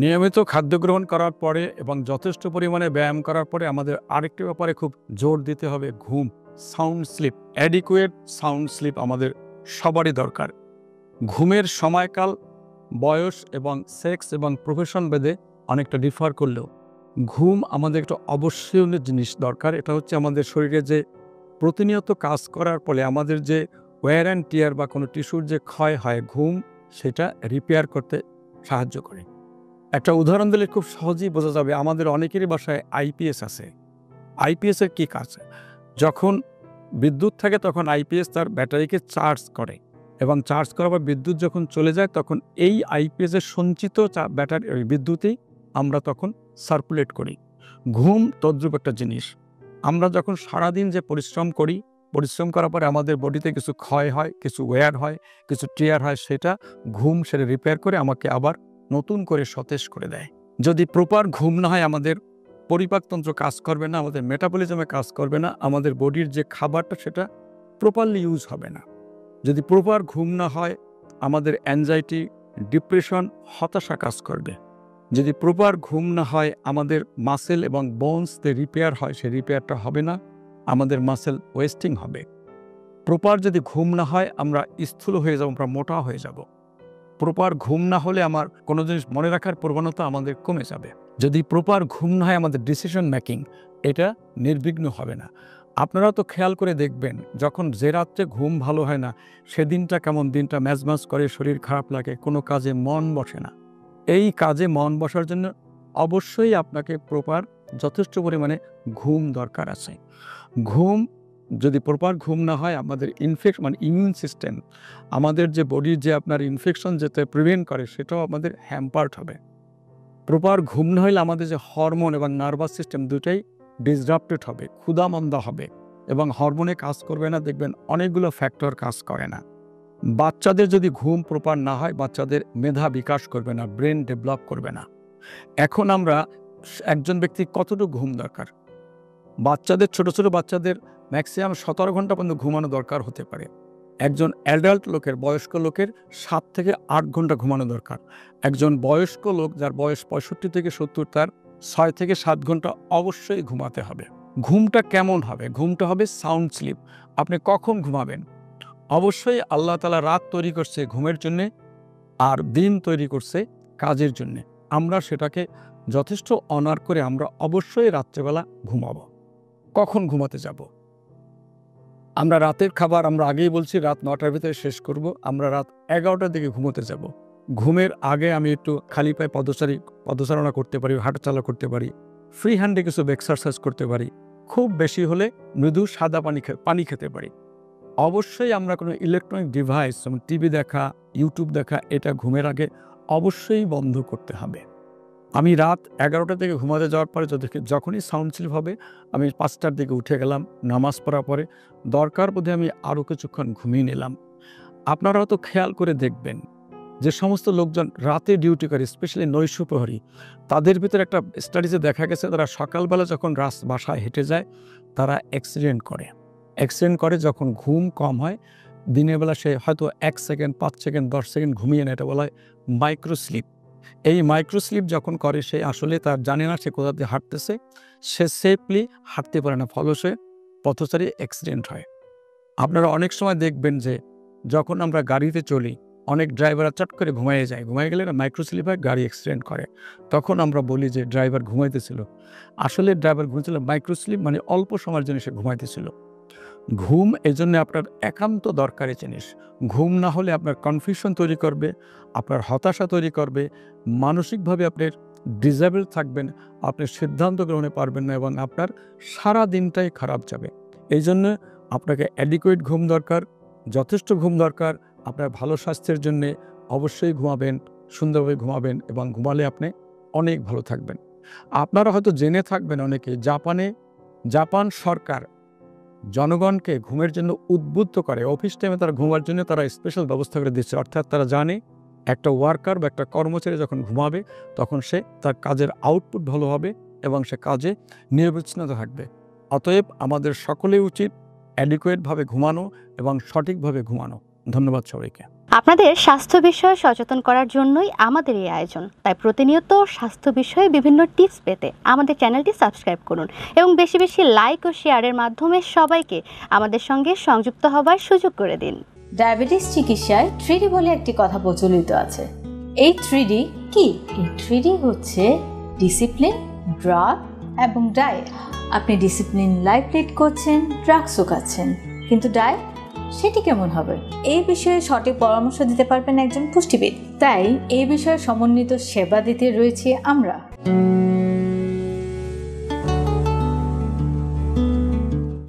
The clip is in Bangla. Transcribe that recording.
নিয়মিত খাদ্য গ্রহণ করার পরে এবং যথেষ্ট পরিমাণে ব্যায়াম করার পরে আমাদের আরেকটি ব্যাপারে খুব জোর দিতে হবে, ঘুম, sound sleep. Adequate sound sleep আমাদের সবারই দরকার। ঘুমের সময়কাল, বয়স এবং সেক্স এবং প্রফেশন ভেদে অনেকটা ডিফার করলেও ঘুম আমাদের একটা অবশ্যনীয় জিনিস দরকার। এটা হচ্ছে আমাদের শরীরে যে প্রতিনিয়ত কাজ করার ফলে আমাদের যে ওয়্যার অ্যান্ড টিয়ার বা কোনো টিস্যুর যে ক্ষয় হয়, ঘুম সেটা রিপেয়ার করতে সাহায্য করে। একটা উদাহরণ দিলে খুব সহজেই বোঝা যাবে। আমাদের অনেকেরই বাসায় আইপিএস আছে। আইপিএসের কী কাজ? যখন বিদ্যুৎ থাকে তখন আইপিএস তার ব্যাটারিকে চার্জ করে এবং চার্জ করার পর বিদ্যুৎ যখন চলে যায় তখন এই আইপিএসের সঞ্চিত ব্যাটারি বিদ্যুতেই আমরা তখন সার্কুলেট করি। ঘুম তদ্রূপ একটা জিনিস। আমরা যখন সারাদিন যে পরিশ্রম করি, পরিশ্রম করার পরে আমাদের বডিতে কিছু ক্ষয় হয়, কিছু ওয়্যার হয়, কিছু টিয়ার হয়, সেটা ঘুম সেটা রিপেয়ার করে আমাকে আবার নতুন করে সতেজ করে দেয়। যদি প্রপার ঘুম না হয় আমাদের পরিপাকতন্ত্র কাজ করবে না, আমাদের মেটাবলিজমে কাজ করবে না, আমাদের বডির যে খাবারটা সেটা প্রপারলি ইউজ হবে না। যদি প্রপার ঘুম না হয় আমাদের অ্যাংজাইটি, ডিপ্রেশন, হতাশা কাজ করবে। যদি প্রপার ঘুম না হয় আমাদের মাসেল এবং বোনস যে রিপেয়ার হয় সেই রিপেয়ারটা হবে না, আমাদের মাসেল ওয়েস্টিং হবে। প্রপার যদি ঘুম না হয় আমরা স্থূল হয়ে যাব, আমরা মোটা হয়ে যাব। প্রপার ঘুম না হলে আমার কোনো জিনিস মনে রাখার প্রবণতা আমাদের কমে যাবে। যদি প্রপার ঘুম না হয় আমাদের ডিসিশন মেকিং এটা নির্বিঘ্ন হবে না। আপনারা তো খেয়াল করে দেখবেন যখন যে রাত্রে ঘুম ভালো হয় না সেদিনটা কেমন, দিনটা ম্যাজম্যাজ করে, শরীর খারাপ লাগে, কোনো কাজে মন বসে না। এই কাজে মন বসার জন্য অবশ্যই আপনাকে প্রপার যথেষ্ট পরিমাণে ঘুম দরকার আছে। ঘুম যদি প্রপার ঘুম না হয় আমাদের ইমিউন সিস্টেম, আমাদের যে বডির যে আপনার ইনফেকশন যেতে প্রিভেন্ট করে সেটাও আমাদের হ্যাম্পার্ড হবে। প্রপার ঘুম না হলে আমাদের যে হরমোন এবং নার্ভাস সিস্টেম দুটাই ডিসরাপ্টেড হবে, ক্ষুধামন্দা হবে এবং হরমোনে কাজ করবে না। দেখবেন অনেকগুলো ফ্যাক্টর কাজ করে না। বাচ্চাদের যদি ঘুম প্রপার না হয় বাচ্চাদের মেধা বিকাশ করবে না, ব্রেন ডেভেলপ করবে না। এখন আমরা একজন ব্যক্তি কতটুকু ঘুম দরকার? বাচ্চাদের ছোট বাচ্চাদের ম্যাক্সিমাম 17 ঘন্টা পর্যন্ত ঘুমানো দরকার হতে পারে। একজন অ্যাডাল্ট লোকের, বয়স্ক লোকের 7 থেকে 8 ঘন্টা ঘুমানো দরকার। একজন বয়স্ক লোক যার বয়স 65 থেকে 70 তার 6 থেকে 7 ঘন্টা অবশ্যই ঘুমাতে হবে। ঘুমটা কেমন হবে? ঘুমটা হবে সাউন্ড স্লিপ। আপনি কখন ঘুমাবেন? অবশ্যই আল্লাহ তাআলা রাত তৈরি করছে ঘুমের জন্যে আর দিন তৈরি করছে কাজের জন্যে। আমরা সেটাকে যথেষ্ট অনার করে আমরা অবশ্যই রাত্রেবেলা ঘুমাবো। কখন ঘুমাতে যাব? আমরা রাতের খাবার আমরা আগেই বলছি রাত 9টার ভিতরে শেষ করব। আমরা রাত 11টার দিকে ঘুমোতে যাব। ঘুমের আগে আমি একটু খালি পায়ে পদচারণা করতে পারি, হাঁটাচলা করতে পারি, ফ্রি হ্যান্ডে কিছু এক্সারসাইজ করতে পারি। খুব বেশি হলে মৃদু সাদা পানি খেতে পারি। অবশ্যই আমরা কোনো ইলেকট্রনিক ডিভাইস যেমন টিভি দেখা, ইউটিউব দেখা এটা ঘুমের আগে অবশ্যই বন্ধ করতে হবে। আমি রাত 11টা থেকে ঘুমাতে যাওয়ার পরে যখনই সাউন্ড স্লিপ হবে আমি 5টার দিকে উঠে গেলাম, নামাজ পড়ার পরে দরকার বোধে আমি আরও কিছুক্ষণ ঘুমিয়ে নিলাম। আপনারা হয়তো খেয়াল করে দেখবেন যে সমস্ত লোকজন রাতে ডিউটি করে, স্পেশালি নৈশ প্রহরী, তাদের ভিতরে একটা স্টাডিজে দেখা গেছে তারা সকালবেলা যখন বাসায় হেঁটে যায় তারা অ্যাক্সিডেন্ট করে যখন ঘুম কম হয়। দিনের বেলা সে হয়তো 1 সেকেন্ড, 5 সেকেন্ড, 10 সেকেন্ড ঘুমিয়ে নেয়, এটা বলা হয় মাইক্রো স্লিপ। এই মাইক্রো স্লিপ যখন করে সে আসলে তার জানে না সে কোথা দিয়ে হাঁটতেছে, সে সেফলি হাঁটতে পারে না, ফলসে পথচারী অ্যাক্সিডেন্ট হয়। আপনারা অনেক সময় দেখবেন যে যখন আমরা গাড়িতে চলি অনেক ড্রাইভাররা চট করে ঘুমিয়ে গেলে না মাইক্রো স্লিপ হয়, গাড়ি অ্যাক্সিডেন্ট করে। তখন আমরা বলি যে ড্রাইভার ঘুমাইতেছিল। আসলে ড্রাইভার ঘুমাইছিল, মাইক্রো স্লিপ মানে অল্প সময়ের জন্য সে ঘুমাইতেছিল। ঘুম এজন্য আপনার একান্ত দরকারি জিনিস। ঘুম না হলে আপনার কনফিউশন তৈরি করবে, আপনার হতাশা তৈরি করবে, মানসিকভাবে আপনি ডিসেবল থাকবেন, আপনি সিদ্ধান্ত গ্রহণে পারবেন না এবং আপনার সারা দিনটাই খারাপ যাবে। এই জন্য আপনাকে অ্যাডিকুয়েট ঘুম দরকার, যথেষ্ট ঘুম দরকার। আপনার ভালো স্বাস্থ্যের জন্যে অবশ্যই ঘুমাবেন, সুন্দরভাবে ঘুমাবেন এবং ঘুমালে আপনি অনেক ভালো থাকবেন। আপনারা হয়তো জেনে থাকবেন অনেকে জাপান সরকার জনগণকে ঘুমের জন্য উদ্বুদ্ধ করে। অফিস টাইমে তারা ঘুমার জন্য তারা স্পেশাল ব্যবস্থা করে দিচ্ছে। অর্থাৎ তারা জানে একটা ওয়ার্কার বা একটা কর্মচারী যখন ঘুমাবে তখন সে তার কাজের আউটপুট ভালো হবে এবং সে কাজে নিরবচ্ছিন্ন থাকবে। অতএব আমাদের সকলেই উচিত অ্যাডিকুয়েটভাবে ঘুমানো এবং সঠিকভাবে ঘুমানো। ধন্যবাদ সবাইকে। আপনাদের স্বাস্থ্য বিষয়ে সচেতন করার জন্যই আমাদের এই আয়োজন। তাই প্রতিনিয়ত স্বাস্থ্য বিষয়ে বিভিন্ন টিপস পেতে আমাদের চ্যানেলটি সাবস্ক্রাইব করুন এবং বেশি বেশি লাইক ও শেয়ারের মাধ্যমে সবাইকে আমাদের সঙ্গে সংযুক্ত হবার সুযোগ করে দিন। ডায়াবেটিস চিকিৎসায় 3D বলে একটি কথা প্রচলিত আছে। এই 3D কি? এই 3D হচ্ছে ডিসিপ্লিন, ড্রাগ এবং ডায়েট। আপনি ডিসিপ্লিন লাইফ লিড করছেন, ড্রাগসও খাচ্ছেন, কিন্তু ডায়েট সেটি কেমন হবে? এই বিষয়ে সঠিক পরামর্শ দিতে পারবেন একজন পুষ্টিবিদ। তাই এই বিষয়ে সমন্বিত সেবা দিতে রয়েছে আমরা।